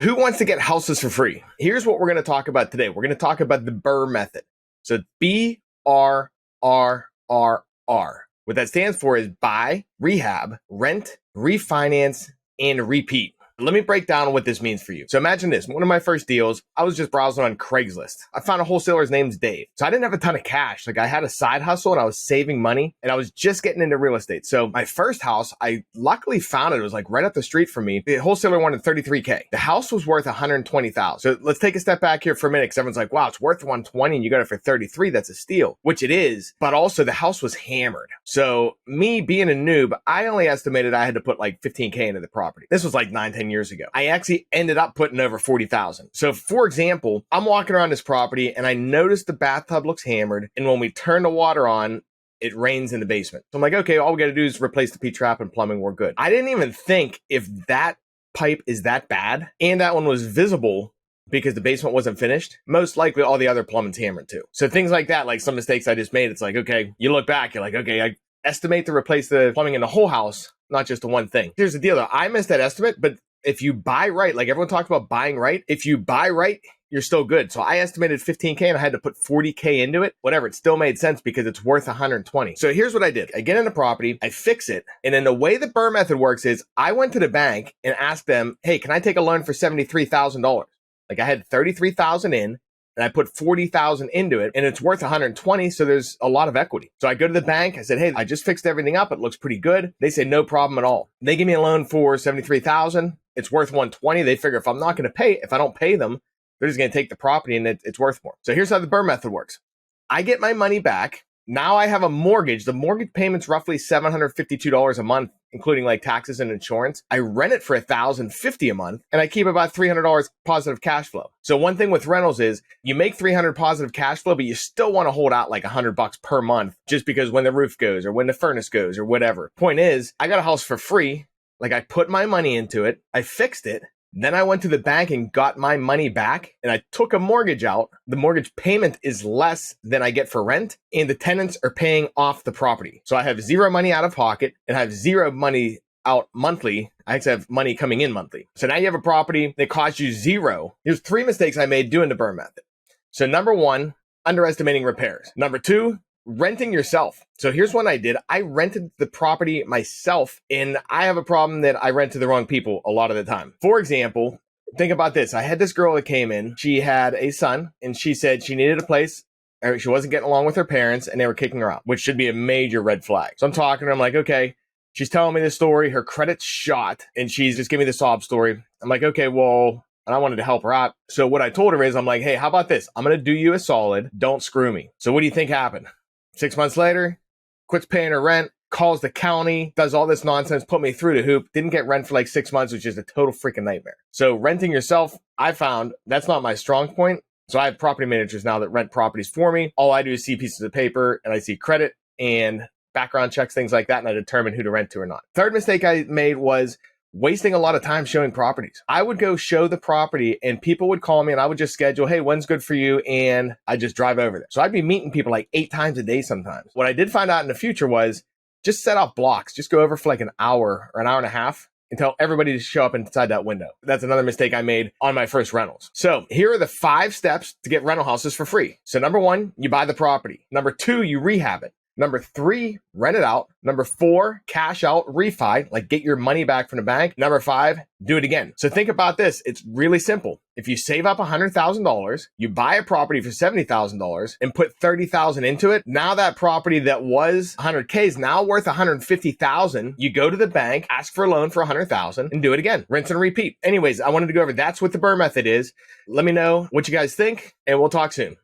Who wants to get houses for free? Here's what we're going to talk about today. We're going to talk about the BRRRR method. So BRRRR. What that stands for is buy, rehab, rent, refinance, and repeat. Let me break down what this means for you. So imagine this. One of my first deals, I was just browsing on Craigslist. I found a wholesaler's name's Dave. So I didn't have a ton of cash. Like I had a side hustle and I was saving money and I was just getting into real estate. So my first house, I luckily found it. It was like right up the street from me. The wholesaler wanted $33K. The house was worth $120,000. So let's take a step back here for a minute because everyone's like, wow, it's worth $120 and you got it for $33. That's a steal, which it is. But also the house was hammered. So me being a noob, I only estimated I had to put like $15K into the property. This was like 9-10 years ago. I actually ended up putting over $40,000. So for example, I'm walking around this property and I noticed the bathtub looks hammered. And when we turn the water on, it rains in the basement. So I'm like, okay, all we got to do is replace the P-trap and plumbing. We're good. I didn't even think if that pipe is that bad and that one was visible because the basement wasn't finished, most likely all the other plumbing's hammered too. So things like that, like some mistakes I just made, it's like, okay, you look back, you're like, okay, I estimate to replace the plumbing in the whole house, not just the one thing. Here's the deal though. I missed that estimate, but if you buy right, like everyone talks about buying right, if you buy right, you're still good. So I estimated $15K and I had to put $40K into it. Whatever, it still made sense because it's worth $120. So here's what I did. I get in the property, I fix it. And then the way the BRRRR method works is I went to the bank and asked them, hey, can I take a loan for $73,000? Like I had $33,000 in and I put $40,000 into it and it's worth $120. So there's a lot of equity. So I go to the bank. I said, hey, I just fixed everything up. It looks pretty good. They say, no problem at all. They give me a loan for $73,000. It's worth $120. They figure if I'm not going to pay, if I don't pay them, they're just going to take the property and it's worth more. So here's how the BRRRR method works. I get my money back. Now I have a mortgage. The mortgage payment's roughly $752 a month, including like taxes and insurance. I rent it for $1,050 a month and I keep about $300 positive cash flow. So one thing with rentals is you make $300 positive cash flow, but you still want to hold out like $100 per month just because when the roof goes or when the furnace goes or whatever. Point is, I got a house for free. Like I put my money into it. I fixed it. Then I went to the bank and got my money back and I took a mortgage out. The mortgage payment is less than I get for rent and the tenants are paying off the property. So I have zero money out of pocket and I have zero money out monthly. I actually have money coming in monthly. So now you have a property that costs you zero. There's 3 mistakes I made doing the BRRRR method. So number 1, underestimating repairs. Number 2, renting yourself. So here's what I did. I rented the property myself and I have a problem that I rent to the wrong people a lot of the time. For example, think about this. I had this girl that came in. She had a son and she said she needed a place. She wasn't getting along with her parents and they were kicking her out, which should be a major red flag. So I'm talking to her. I'm like, okay, she's telling me this story. Her credit's shot and she's just giving me the sob story. I'm like, okay, well, and I wanted to help her out. So what I told her is I'm like, hey, how about this? I'm going to do you a solid. Don't screw me. So what do you think happened? 6 months later, quits paying her rent, calls the county, does all this nonsense, put me through the hoop, didn't get rent for like 6 months, which is a total freaking nightmare. So renting yourself, I found that's not my strong point. So I have property managers now that rent properties for me. All I do is see pieces of paper and I see credit and background checks, things like that, and I determine who to rent to or not. Third mistake I made was wasting a lot of time showing properties. I would go show the property and people would call me and I would just schedule, hey, when's good for you? And I just drive over there. So I'd be meeting people like 8 times a day sometimes. What I did find out in the future was just set up blocks. Just go over for like an hour or an hour and a half and tell everybody to show up inside that window. That's another mistake I made on my first rentals. So here are the 5 steps to get rental houses for free. So number 1, you buy the property. Number 2, you rehab it. Number 3, rent it out. Number 4, cash out, refi, like get your money back from the bank. Number 5, do it again. So think about this. It's really simple. If you save up $100,000, you buy a property for $70,000 and put $30,000 into it. Now that property that was $100K is now worth $150,000. You go to the bank, ask for a loan for $100,000 and do it again. Rinse and repeat. Anyways, I wanted to go over that's what the BRRRR method is. Let me know what you guys think and we'll talk soon.